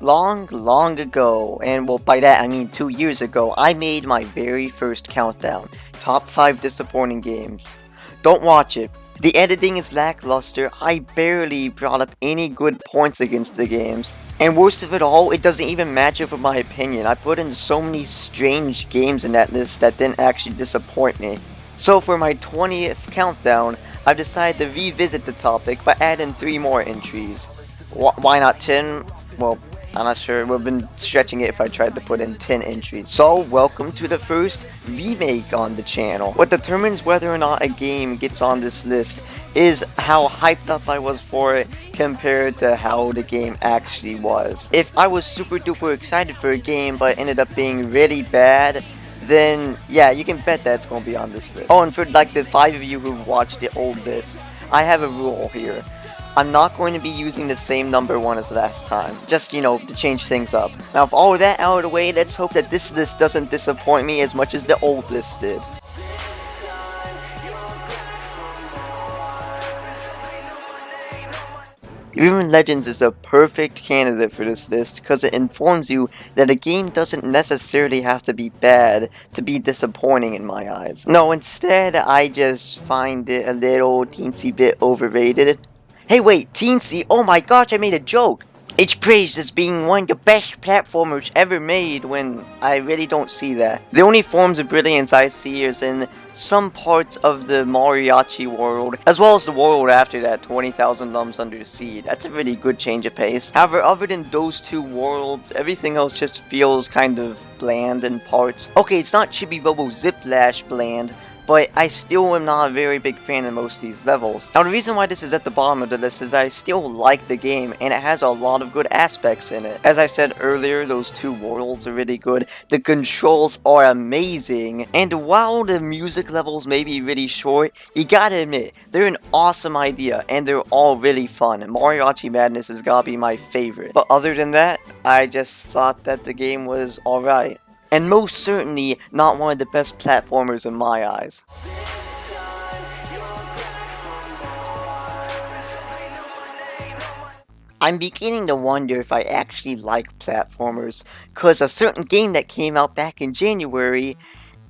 Long ago, and well, by that I mean 2 years ago, I made my very first countdown. Top 5 disappointing games. Don't watch it. The editing is lackluster, I barely brought up any good points against the games. And worst of it all, it doesn't even match up with my opinion. I put in so many strange games in that list that didn't actually disappoint me. So for my 20th countdown, I've decided to revisit the topic by adding 3 more entries. Why not 10? Well, I'm not sure. We've been stretching it if I tried to put in 10 entries. So, welcome to the first remake on the channel. What determines whether or not a game gets on this list is how hyped up I was for it compared to how the game actually was. If I was super duper excited for a game but ended up being really bad, then yeah, you can bet that it's going to be on this list. Oh, and for like the 5 of you who've watched the old list, I have a rule here. I'm not going to be using the same number one as last time, just, you know, to change things up. Now, with all of that out of the way, let's hope that this list doesn't disappoint me as much as the old list did. Rayman Legends is a perfect candidate for this list because it informs you that a game doesn't necessarily have to be bad to be disappointing in my eyes. No, instead, I just find it a little teensy bit overrated. Hey wait, teensy, oh my gosh, I made a joke! It's praised as being one of the best platformers ever made when I really don't see that. The only forms of brilliance I see is in some parts of the Mariachi world, as well as the world after that, 20,000 Lumps Under the Sea. That's a really good change of pace. However, other than those 2 worlds, everything else just feels kind of bland in parts. Okay, it's not Chibi Robo Ziplash bland, but I still am not a very big fan of most of these levels. Now the reason why this is at the bottom of the list is I still like the game and it has a lot of good aspects in it. As I said earlier, those 2 worlds are really good, the controls are amazing, and while the music levels may be really short, you gotta admit, they're an awesome idea and they're all really fun. Mariachi Madness has gotta be my favorite. But other than that, I just thought that the game was alright. And most certainly not one of the best platformers in my eyes. I'm beginning to wonder if I actually like platformers, cause a certain game that came out back in January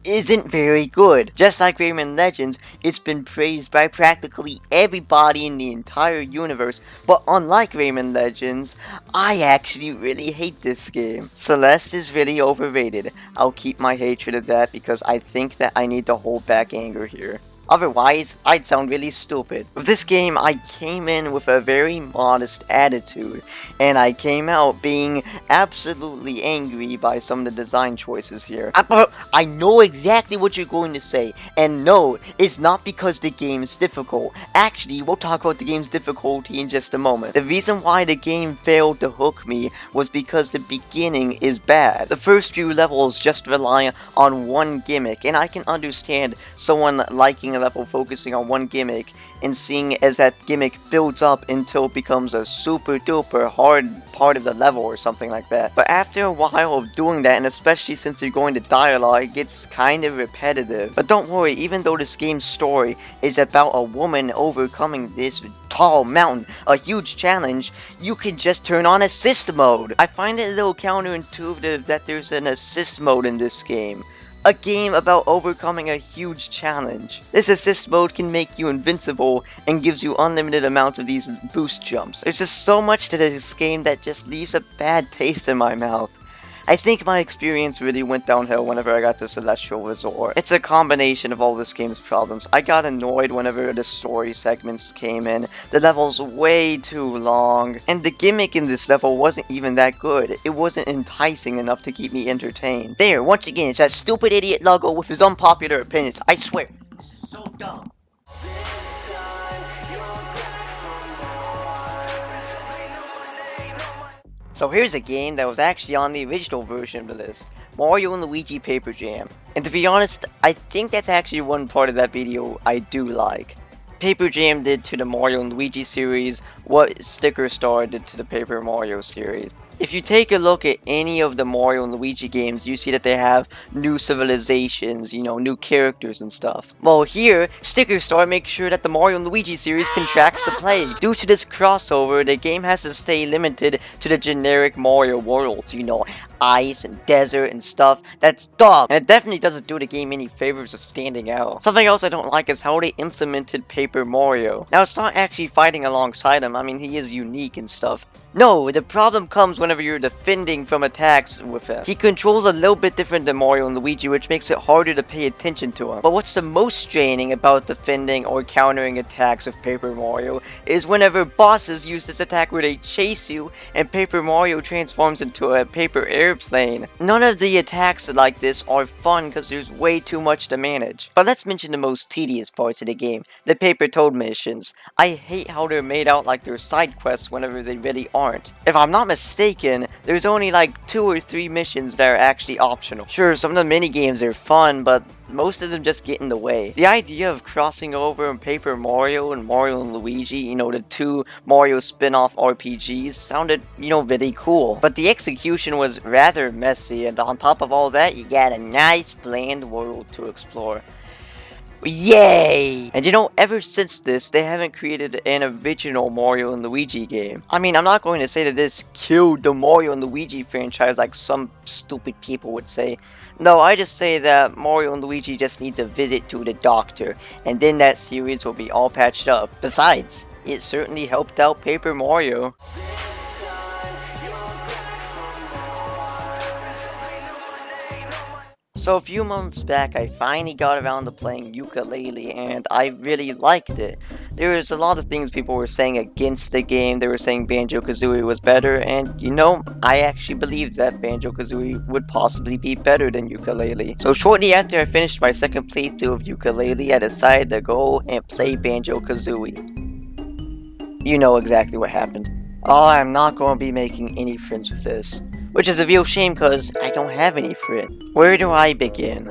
isn't very good. Just like Rayman Legends, it's been praised by practically everybody in the entire universe, but unlike Rayman Legends, I actually really hate this game. Celeste is really overrated. I'll keep my hatred of that because I think that I need to hold back anger here. Otherwise, I'd sound really stupid. With this game, I came in with a very modest attitude, and I came out being absolutely angry by some of the design choices here. I know exactly what you're going to say, and no, it's not because the game is difficult. Actually, we'll talk about the game's difficulty in just a moment. The reason why the game failed to hook me was because the beginning is bad. The first few levels just rely on one gimmick, and I can understand someone liking a level focusing on one gimmick and seeing as that gimmick builds up until it becomes a super duper hard part of the level or something like that. But after a while of doing that, and especially since you're going to dialogue, it gets kind of repetitive. But don't worry, even though this game's story is about a woman overcoming this tall mountain, a huge challenge, you can just turn on assist mode. I find it a little counterintuitive that there's an assist mode in this game. A game about overcoming a huge challenge. This assist mode can make you invincible and gives you unlimited amounts of these boost jumps. There's just so much to this game that just leaves a bad taste in my mouth. I think my experience really went downhill whenever I got to Celestial Resort. It's a combination of all this game's problems. I got annoyed whenever the story segments came in. The level's way too long, and the gimmick in this level wasn't even that good. It wasn't enticing enough to keep me entertained. There, once again, it's that stupid idiot logo with his unpopular opinions. I swear, this is so dumb. So here's a game that was actually on the original version of the list, Mario and Luigi Paper Jam. And to be honest, I think that's actually one part of that video I do like. Paper Jam did to the Mario and Luigi series what Sticker Star did to the Paper Mario series. If you take a look at any of the Mario and Luigi games, you see that they have new civilizations, new characters and stuff. Well, here, Sticker Star makes sure that the Mario and Luigi series contracts the plague. Due to this crossover, the game has to stay limited to the generic Mario worlds, ice and desert and stuff. That's dumb, and it definitely doesn't do the game any favors of standing out. Something else I don't like is how they implemented Paper Mario. Now, it's not actually fighting alongside him. I mean, he is unique and stuff. No, the problem comes whenever you're defending from attacks with him. He controls a little bit different than Mario and Luigi, which makes it harder to pay attention to him. But what's the most straining about defending or countering attacks of Paper Mario is whenever bosses use this attack where they chase you and Paper Mario transforms into a paper airplane. None of the attacks like this are fun because there's way too much to manage. But let's mention the most tedious parts of the game, the Paper Toad missions. I hate how they're made out like they're side quests whenever they really aren't. If I'm not mistaken, there's only like 2 or 3 missions that are actually optional. Sure, some of the mini games are fun, but most of them just get in the way. The idea of crossing over in Paper Mario and Mario and Luigi, the 2 Mario spin-off RPGs, sounded, really cool. But the execution was rather messy, and on top of all that, you got a nice bland world to explore. Yay! And ever since this, they haven't created an original Mario and Luigi game. I mean, I'm not going to say that this killed the Mario and Luigi franchise like some stupid people would say. No, I just say that Mario and Luigi just needs a visit to the doctor, and then that series will be all patched up. Besides, it certainly helped out Paper Mario. So a few months back, I finally got around to playing Yooka-Laylee, and I really liked it. There was a lot of things people were saying against the game. They were saying Banjo-Kazooie was better, and I actually believed that Banjo-Kazooie would possibly be better than Yooka-Laylee. So shortly after I finished my second playthrough of Yooka-Laylee, I decided to go and play Banjo-Kazooie. You know exactly what happened. Oh, I'm not going to be making any friends with this. Which is a real shame because I don't have any friends. Where do I begin?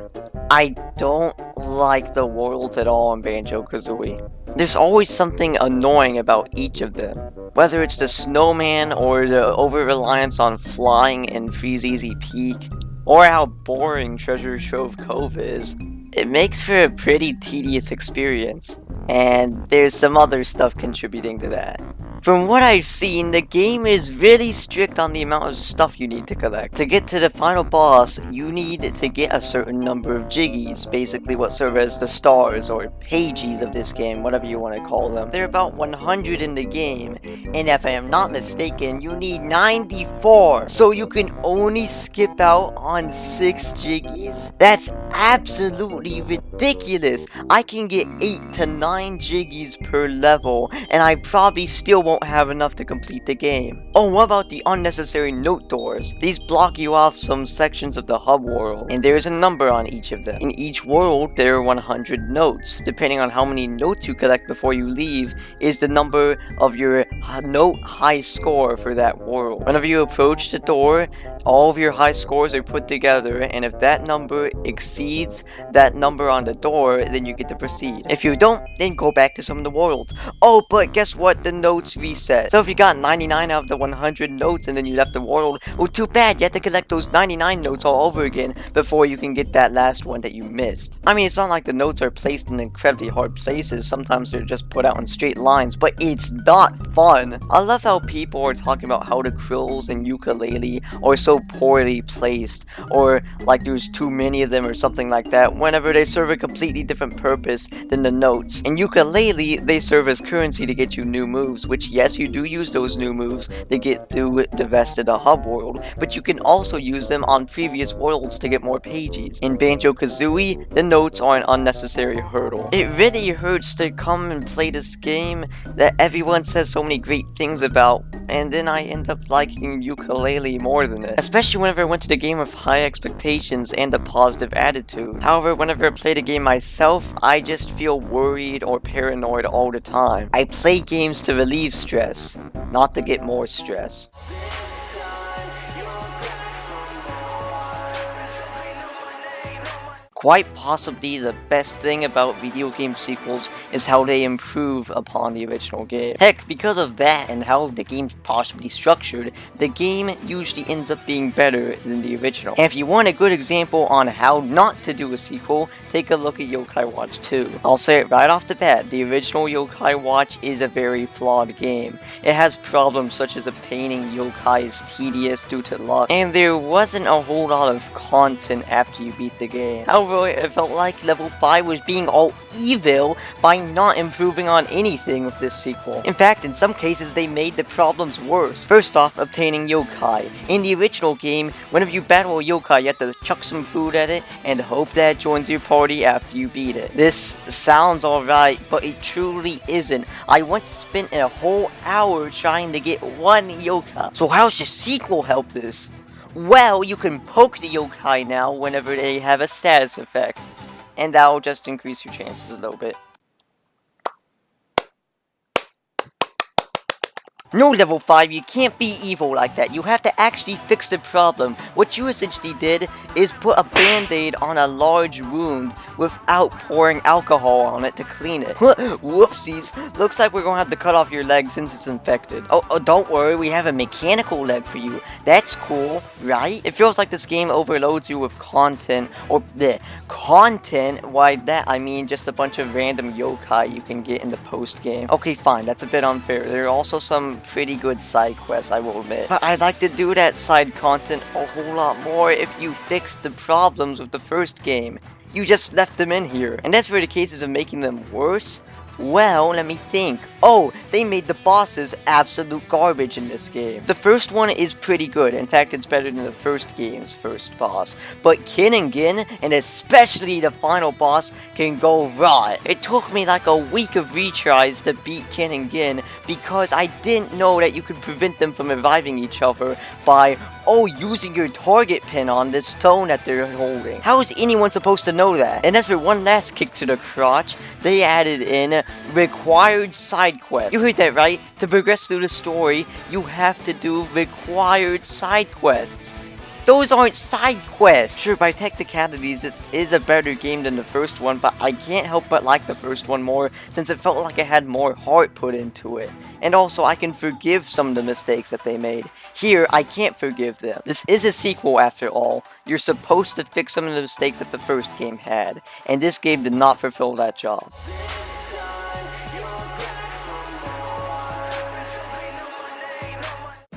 I don't like the worlds at all in Banjo-Kazooie. There's always something annoying about each of them. Whether it's the snowman or the over-reliance on flying in Freeze-Easy Peak, or how boring Treasure Trove Cove is, it makes for a pretty tedious experience. And there's some other stuff contributing to that. From what I've seen, the game is really strict on the amount of stuff you need to collect. To get to the final boss, you need to get a certain number of jiggies, basically what serve as the stars or pages of this game, whatever you want to call them. There are about 100 in the game, and if I am not mistaken, you need 94. So you can only skip out on 6 jiggies? That's absolutely ridiculous. I can get 8 to 9 jiggies per level, and I probably still won't have enough to complete the game. Oh, what about the unnecessary note doors? These block you off some sections of the hub world, and there's a number on each of them. In each world, there are 100 notes. Depending on how many notes you collect before you leave, is the number of your note high score for that world. Whenever you approach the door, all of your high scores are put together, and if that number exceeds that number on the door, then you get to proceed. If you don't, then go back to some of the worlds. Oh, but guess what? The notes reset. So if you got 99 out of the 100 notes and then you left the world, well, too bad. You have to collect those 99 notes all over again before you can get that last one that you missed. I mean, it's not like the notes are placed in incredibly hard places. Sometimes they're just put out in straight lines, but it's not fun. I love how people are talking about how the krills in Yooka-Laylee are so poorly placed, or like there's too many of them or something like that, whenever they serve a completely different purpose than the notes. In Yooka-Laylee, they serve as currency to get you new moves, which yes, you do use those new moves to get through the rest of the hub world, but you can also use them on previous worlds to get more pages. In Banjo-Kazooie, the notes are an unnecessary hurdle. It really hurts to come and play this game that everyone says so many great things about, and then I end up liking Yooka-Laylee more than it. Especially whenever I went to the game with high expectations and a positive attitude. However, whenever I play the game myself, I just feel worried or paranoid all the time. I play games to relieve stress, not to get more stress. Quite possibly the best thing about video game sequels is how they improve upon the original game. Heck, because of that and how the game's possibly structured, the game usually ends up being better than the original. And if you want a good example on how not to do a sequel, take a look at Yokai Watch 2. I'll say it right off the bat, the original Yokai Watch is a very flawed game. It has problems such as obtaining yokai is tedious due to luck, and there wasn't a whole lot of content after you beat the game. However, it felt like level 5 was being all evil by not improving on anything with this sequel. In fact, in some cases they made the problems worse. First off, obtaining yokai. In the original game, whenever you battle a yokai, you have to chuck some food at it and hope that it joins your party after you beat it. This sounds alright, but it truly isn't. I once spent a whole hour trying to get one yokai. So how's the sequel help this? Well, you can poke the yokai now whenever they have a status effect, and that'll just increase your chances a little bit. No, level 5, you can't be evil like that. You have to actually fix the problem. What you essentially did is put a band-aid on a large wound without pouring alcohol on it to clean it. Whoopsies. Looks like we're gonna have to cut off your leg since it's infected. Oh, don't worry, we have a mechanical leg for you. That's cool, right? It feels like this game overloads you with content, or bleh, content. By that I mean just a bunch of random yokai you can get in the post-game. Okay, fine, that's a bit unfair. There are also some pretty good side quests, I will admit. But I'd like to do that side content a whole lot more if you fixed the problems with the first game. You just left them in here. And as for the cases of making them worse, well, let me think. Oh, they made the bosses absolute garbage in this game. The first one is pretty good. In fact, it's better than the first game's first boss. But Kin and Gin, and especially the final boss, can go raw. It took me like a week of retries to beat Kin and Gin because I didn't know that you could prevent them from reviving each other by, using your target pin on this stone that they're holding. How is anyone supposed to know that? And as for one last kick to the crotch, they added in required side quests. You heard that right? To progress through the story, you have to do required side quests. Those aren't side quests! Sure, by technicalities, this is a better game than the first one, but I can't help but like the first one more, since it felt like it had more heart put into it. And also, I can forgive some of the mistakes that they made. Here, I can't forgive them. This is a sequel after all. You're supposed to fix some of the mistakes that the first game had, and this game did not fulfill that job.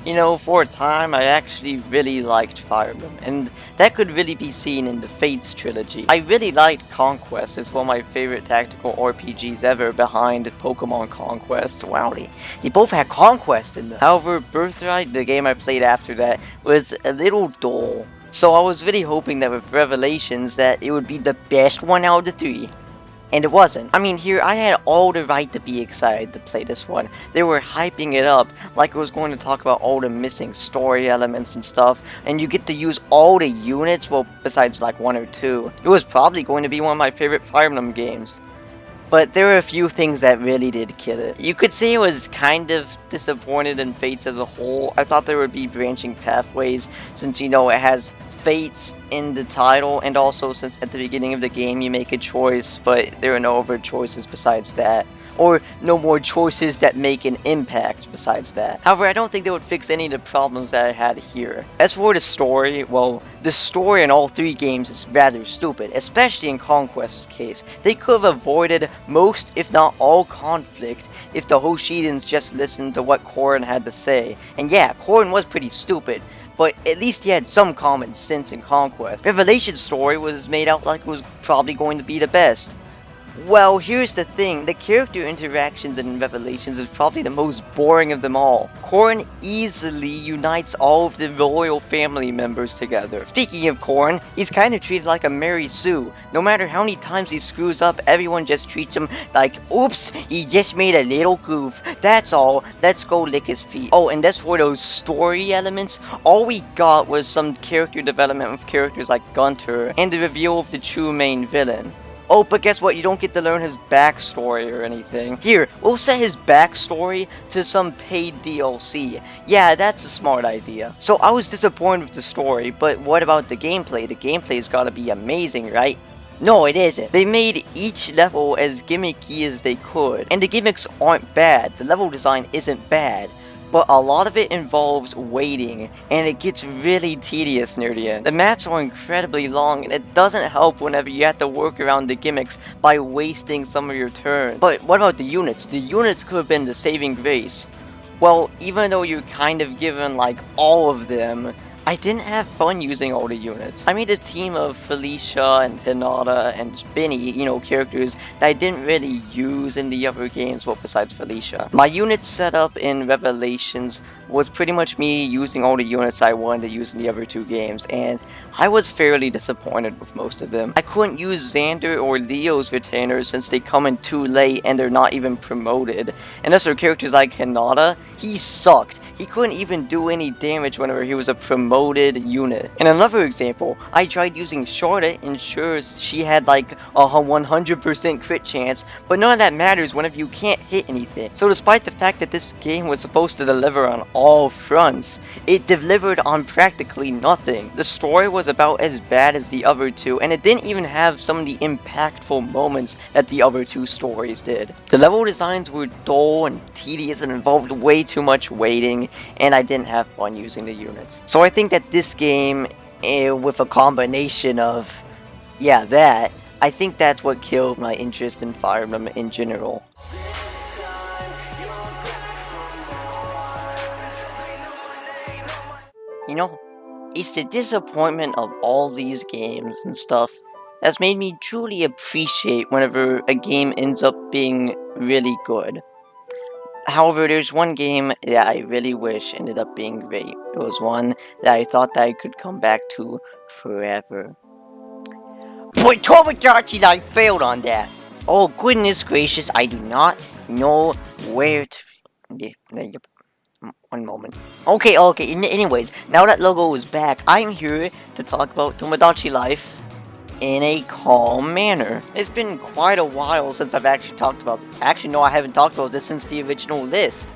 You know, for a time, I actually really liked Fire Emblem, and that could really be seen in the Fates trilogy. I really liked Conquest. It's one of my favorite tactical RPGs ever, behind Pokemon Conquest. Wow, they both had Conquest in them. However, Birthright, the game I played after that, was a little dull. So I was really hoping that with Revelations that it would be the best one out of the three. And it wasn't. I mean, here, I had all the right to be excited to play this one. They were hyping it up like it was going to talk about all the missing story elements and stuff, and you get to use all the units, well, besides like one or two. It was probably going to be one of my favorite Fire Emblem games. But there were a few things that really did kill it. You could say I was kind of disappointed in Fates as a whole. I thought there would be branching pathways, since, you know, it has Fates in the title, and also since at the beginning of the game you make a choice, but there are no other choices besides that. Or no more choices that make an impact besides that. However, I don't think they would fix any of the problems that I had here. As for the story, well, the story in all three games is rather stupid, especially in Conquest's case. They could have avoided most, if not all, conflict if the Hoshidans just listened to what Corrin had to say. And yeah, Corrin was pretty stupid, but at least he had some common sense in Conquest. Revelation's story was made out like it was probably going to be the best. Well, here's the thing, the character interactions in Revelations is probably the most boring of them all. Corrin easily unites all of the royal family members together. Speaking of Corrin, he's kind of treated like a Mary Sue. No matter how many times he screws up, everyone just treats him like, oops, he just made a little goof. That's all, let's go lick his feet. Oh, and as for those story elements, all we got was some character development with characters like Gunter, and the reveal of the true main villain. Oh, but guess what? You don't get to learn his backstory or anything. Here, we'll set his backstory to some paid DLC. Yeah, that's a smart idea. So I was disappointed with the story, but what about the gameplay? The gameplay's gotta be amazing, right? No, it isn't. They made each level as gimmicky as they could, and the gimmicks aren't bad. The level design isn't bad, but a lot of it involves waiting, and it gets really tedious near the end. The maps are incredibly long, and it doesn't help whenever you have to work around the gimmicks by wasting some of your turn. But what about the units? The units could have been the saving grace. Well, even though you're kind of given like all of them, I didn't have fun using all the units. I made a team of Felicia and Hinata and Spinny, you know, characters that I didn't really use in the other games, well, besides Felicia. My unit setup in Revelations was pretty much me using all the units I wanted to use in the other two games, and I was fairly disappointed with most of them. I couldn't use Xander or Leo's retainers since they come in too late and they're not even promoted. And as for characters like Hinata, he sucked. He couldn't even do any damage whenever he was a promoted unit. In another example, I tried using Charlotte and sure she had like a 100% crit chance, but none of that matters whenever you can't hit anything. So despite the fact that this game was supposed to deliver on all fronts, it delivered on practically nothing. The story was about as bad as the other two, and it didn't even have some of the impactful moments that the other two stories did. The level designs were dull and tedious and involved way too much waiting, and I didn't have fun using the units. So I think that this game, with a combination of, yeah, that, I think that's what killed my interest in Fire Emblem in general. You know, it's the disappointment of all these games and stuff that's made me truly appreciate whenever a game ends up being really good. However, there's one game that I really wish ended up being great. It was one that I thought that I could come back to forever. But Tomodachi Life failed on that. Oh goodness gracious, I do not know where to... One moment. Okay, anyways, now that logo is back, I'm here to talk about Tomodachi Life in a calm manner. It's been quite a while since I've actually talked about it. Actually, no, I haven't talked about this since the original list.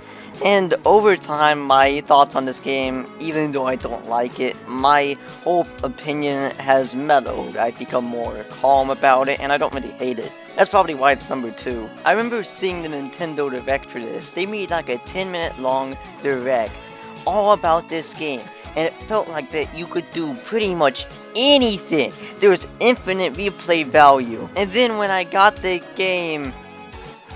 And over time, my thoughts on this game, even though I don't like it, my whole opinion has mellowed. I've become more calm about it, and I don't really hate it. That's probably why it's number 2. I remember seeing the Nintendo Direct for this. They made like a 10-minute long Direct all about this game. And it felt like that you could do pretty much anything. There was infinite replay value. And then when I got the game,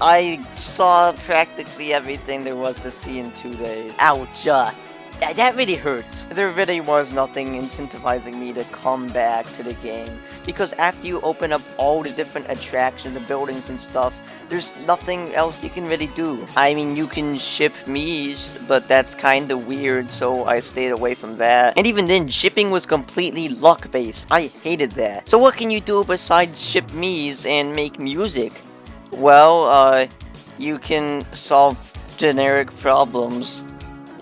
I saw practically everything there was to see in 2 days. Ouch, that really hurts. There really was nothing incentivizing me to come back to the game. Because after you open up all the different attractions and buildings and stuff, there's nothing else you can really do. I mean, you can ship Miis, but that's kinda weird, so I stayed away from that. And even then, shipping was completely luck-based. I hated that. So what can you do besides ship Miis and make music? Well, you can solve generic problems.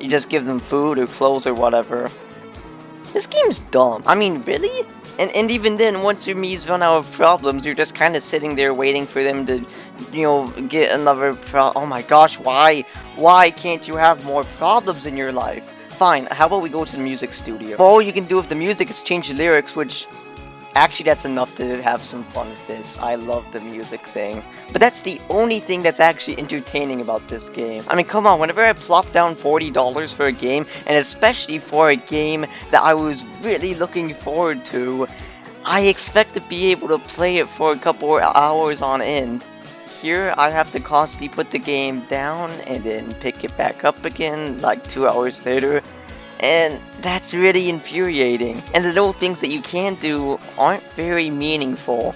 You just give them food or clothes or whatever. This game's dumb. I mean, really? And even then, once your Mii's run out of problems, you're just kind of sitting there waiting for them to, you know, get another oh my gosh, why? Why can't you have more problems in your life? Fine, how about we go to the music studio? All you can do with the music is change the lyrics, which... Actually, that's enough to have some fun with this. I love the music thing. But that's the only thing that's actually entertaining about this game. I mean, come on, whenever I plop down $40 for a game, and especially for a game that I was really looking forward to, I expect to be able to play it for a couple hours on end. Here, I have to constantly put the game down, and then pick it back up again, like 2 hours later. And that's really infuriating. And the little things that you can do aren't very meaningful.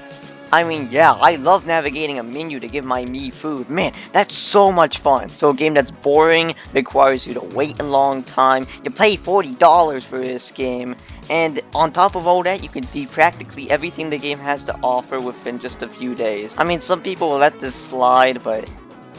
I mean, yeah, I love navigating a menu to give my Mii food. Man, that's so much fun. So a game that's boring, requires you to wait a long time. You pay $40 for this game. And on top of all that, you can see practically everything the game has to offer within just a few days. I mean, some people will let this slide, but...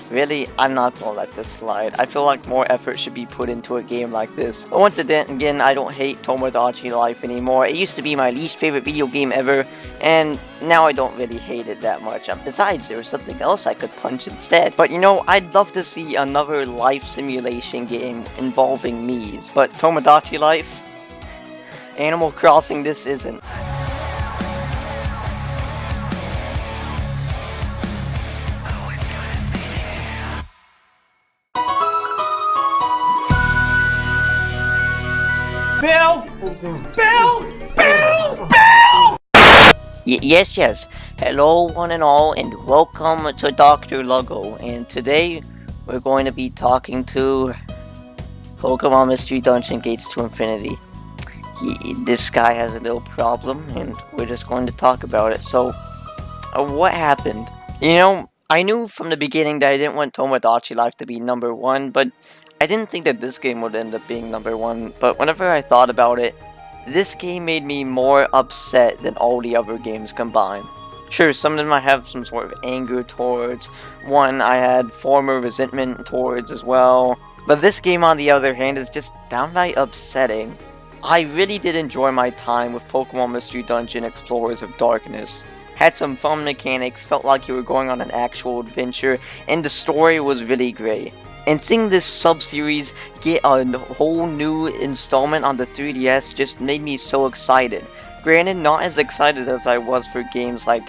really, I'm not gonna let this slide. I feel like more effort should be put into a game like this. But once again, I don't hate Tomodachi Life anymore. It used to be my least favorite video game ever, and now I don't really hate it that much. Besides, there was something else I could punch instead. But you know, I'd love to see another life simulation game involving Mii's. But Tomodachi Life? Animal Crossing this isn't. Bill! Bill! Bill! Bill! Yes. Hello, one and all, and welcome to Dr. Logo. And today, we're going to be talking to Pokemon Mystery Dungeon Gates to Infinity. This guy has a little problem, and we're just going to talk about it. So, what happened? You know, I knew from the beginning that I didn't want Tomodachi Life to be number one, but I didn't think that this game would end up being number one. But whenever I thought about it, this game made me more upset than all the other games combined. Sure, some of them I have some sort of anger towards, one I had former resentment towards as well. But this game, on the other hand, is just downright upsetting. I really did enjoy my time with Pokemon Mystery Dungeon Explorers of Darkness. Had some fun mechanics, felt like you were going on an actual adventure, and the story was really great. And seeing this sub-series get a whole new installment on the 3DS just made me so excited. Granted, not as excited as I was for games like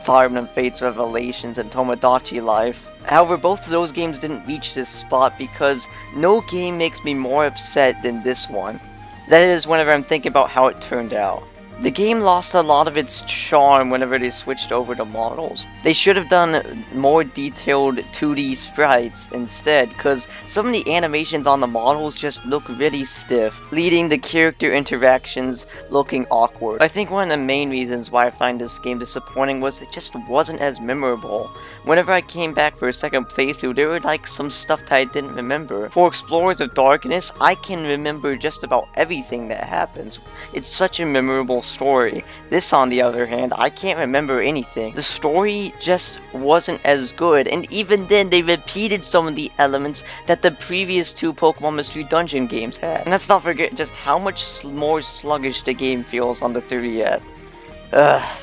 Fire Emblem Fates Revelations and Tomodachi Life. However, both of those games didn't reach this spot because no game makes me more upset than this one. That is, whenever I'm thinking about how it turned out. The game lost a lot of its charm whenever they switched over to models. They should have done more detailed 2D sprites instead, because some of the animations on the models just look really stiff, leading the character interactions looking awkward. I think one of the main reasons why I find this game disappointing was it just wasn't as memorable. Whenever I came back for a second playthrough, there were like some stuff that I didn't remember. For Explorers of Darkness, I can remember just about everything that happens. It's such a memorable story. This, on the other hand, I can't remember anything. The story just wasn't as good, and even then they repeated some of the elements that the previous two Pokemon Mystery Dungeon games had. And let's not forget just how much more sluggish the game feels on the 3DS.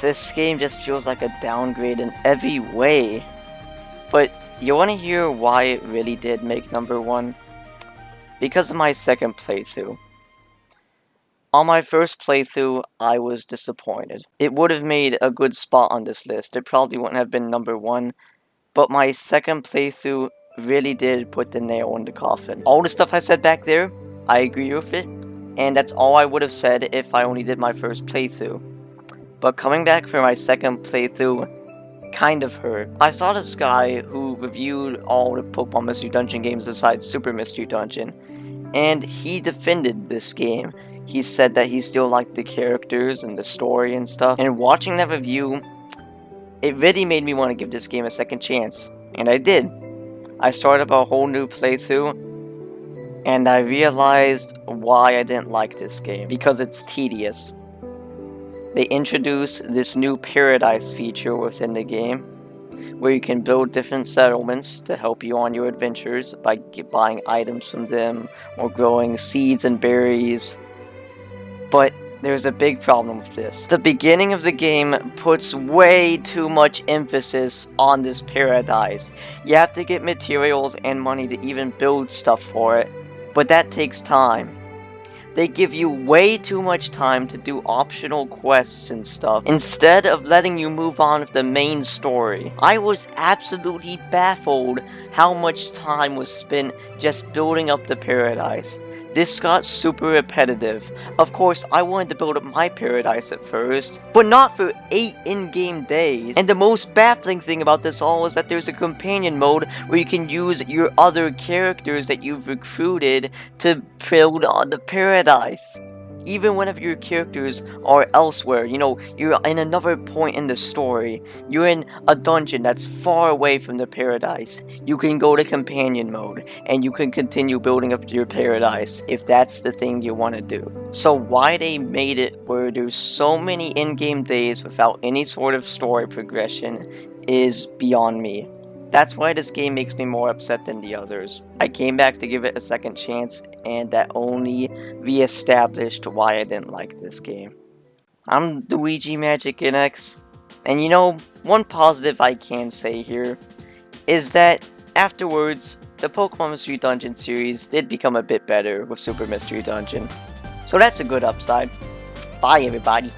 This game just feels like a downgrade in every way. But you want to hear why it really did make number one? Because of my second playthrough. On my first playthrough, I was disappointed. It would have made a good spot on this list. It probably wouldn't have been number one, but my second playthrough really did put the nail in the coffin. All the stuff I said back there, I agree with it, and that's all I would have said if I only did my first playthrough. But coming back for my second playthrough kind of hurt. I saw this guy who reviewed all the Pokemon Mystery Dungeon games besides Super Mystery Dungeon, and he defended this game. He said that he still liked the characters and the story and stuff. And watching that review, it really made me want to give this game a second chance. And I did. I started up a whole new playthrough, and I realized why I didn't like this game. Because it's tedious. They introduced this new paradise feature within the game, where you can build different settlements to help you on your adventures by buying items from them, or growing seeds and berries. But there's a big problem with this. The beginning of the game puts way too much emphasis on this paradise. You have to get materials and money to even build stuff for it, but that takes time. They give you way too much time to do optional quests and stuff, instead of letting you move on with the main story. I was absolutely baffled how much time was spent just building up the paradise. This got super repetitive. Of course, I wanted to build up my paradise at first, but not for 8 in-game days. And the most baffling thing about this all is that there's a companion mode where you can use your other characters that you've recruited to build on the paradise. Even whenever your characters are elsewhere, you know, you're in another point in the story, you're in a dungeon that's far away from the paradise, you can go to companion mode, and you can continue building up your paradise if that's the thing you want to do. So why they made it where there's so many in-game days without any sort of story progression is beyond me. That's why this game makes me more upset than the others. I came back to give it a second chance, and that only re-established why I didn't like this game. I'm Luigi Magic NX, and you know, one positive I can say here is that afterwards, the Pokemon Mystery Dungeon series did become a bit better with Super Mystery Dungeon. So that's a good upside. Bye everybody.